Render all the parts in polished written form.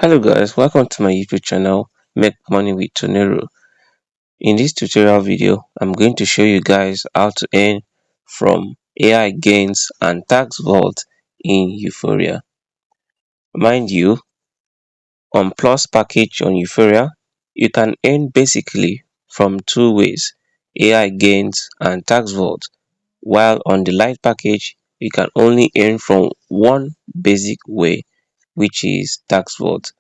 Hello guys, welcome to my YouTube channel Make Money with Tonero. In this tutorial video, I'm going to show you guys how to earn from AI gains and tax vault in Uphoria. Mind you, on Plus package on Uphoria, you can earn basically from two ways, AI gains and tax vault, while on the Lite package, you can only earn from one basic way, which is tax vault.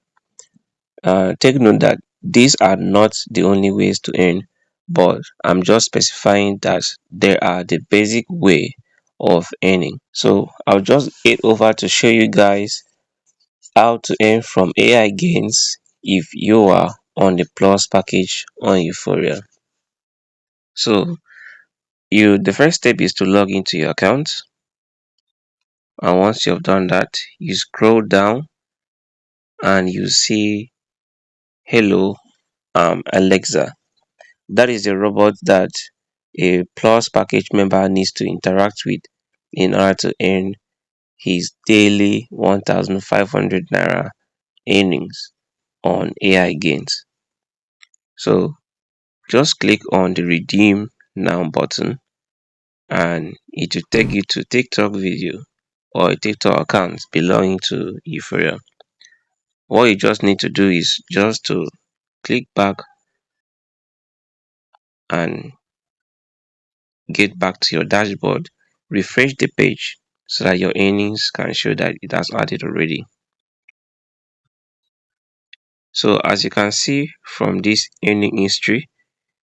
Take note that these are not the only ways to earn, but I'm just specifying that there are the basic way of earning. So I'll just head over to show you guys how to earn from AI gains if you are on the Plus package on Uphoria. So the first step is to log into your account, and once you've done that, you scroll down and you see hello Alexa. That is a robot that a Plus package member needs to interact with in order to earn his daily 1,500 naira earnings on AI gains. So just click on the redeem now button and it will take you to TikTok video or a TikTok account belonging to Uphoria. What you just need to do is just to click back and get back to your dashboard, refresh the page so that your earnings can show that it has added already. So as you can see from this earning history,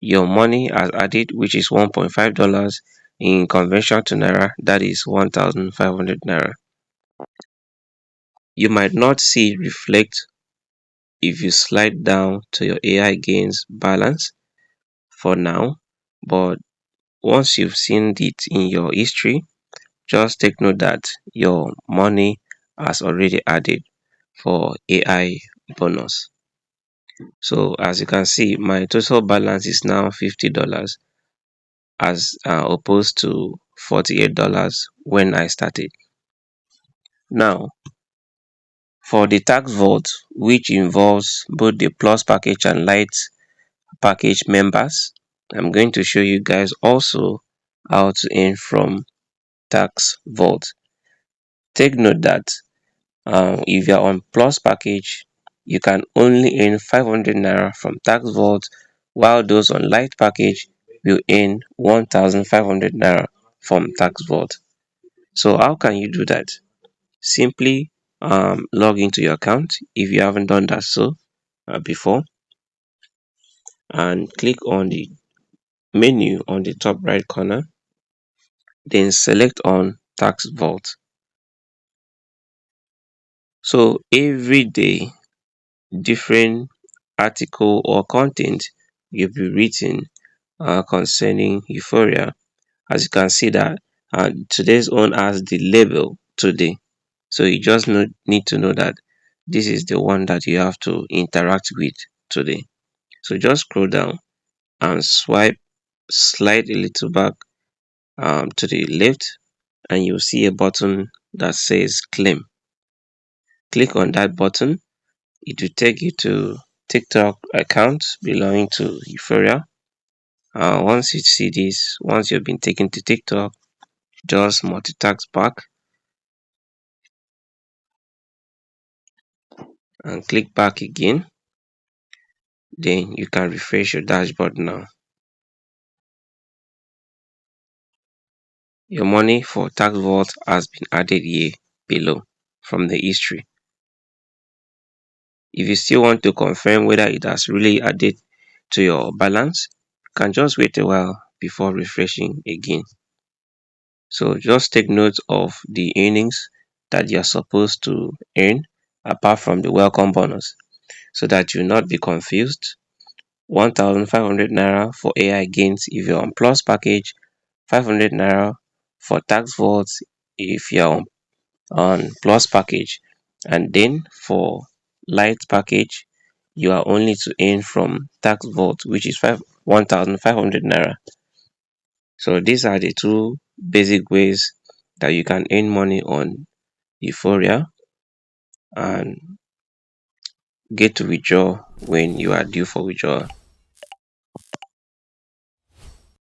your money has added, which is $1.5 in conversion to naira, that is 1,500 naira. You might not see it reflect if you slide down to your AI gains balance for now, but once you've seen it in your history, just take note that your money has already added for AI bonus. So as you can see, my total balance is now $50 as opposed to $48 when I started. Now, for the tax vault, which involves both the Plus package and Lite package members, I'm going to show you guys also how to earn from tax vault. Take note that if you're on Plus package, you can only earn 500 naira from tax vault, while those on Lite package will earn 1,500 naira from tax vault. So how can you do that? Simply log into your account if you haven't done that before, and click on the menu on the top right corner, then select on tax vault. So every day, different article or content will be written concerning Uphoria. As you can see that today's one has the label today. So you just need to know that this is the one that you have to interact with today. So just scroll down and slide a little back to the left, and you'll see a button that says claim. Click on that button. It will take you to TikTok account belonging to Uphoria. Once you see this, once you've been taken to TikTok, just multitask back and click back again. Then you can refresh your dashboard now. Your money for tax vault has been added here below from the history. If you still want to confirm whether it has really added to your balance, you can just wait a while before refreshing again. So just take note of the earnings that you're supposed to earn apart from the welcome bonus so that you'll not be confused. 1,500 naira for AI gains if you're on Plus package, 500 naira for tax vault if you're on Plus package, and then for Lite package you are only to earn from tax vault, which is 1,500 naira. So these are the two basic ways that you can earn money on Uphoria, and get to withdraw when you are due for withdrawal.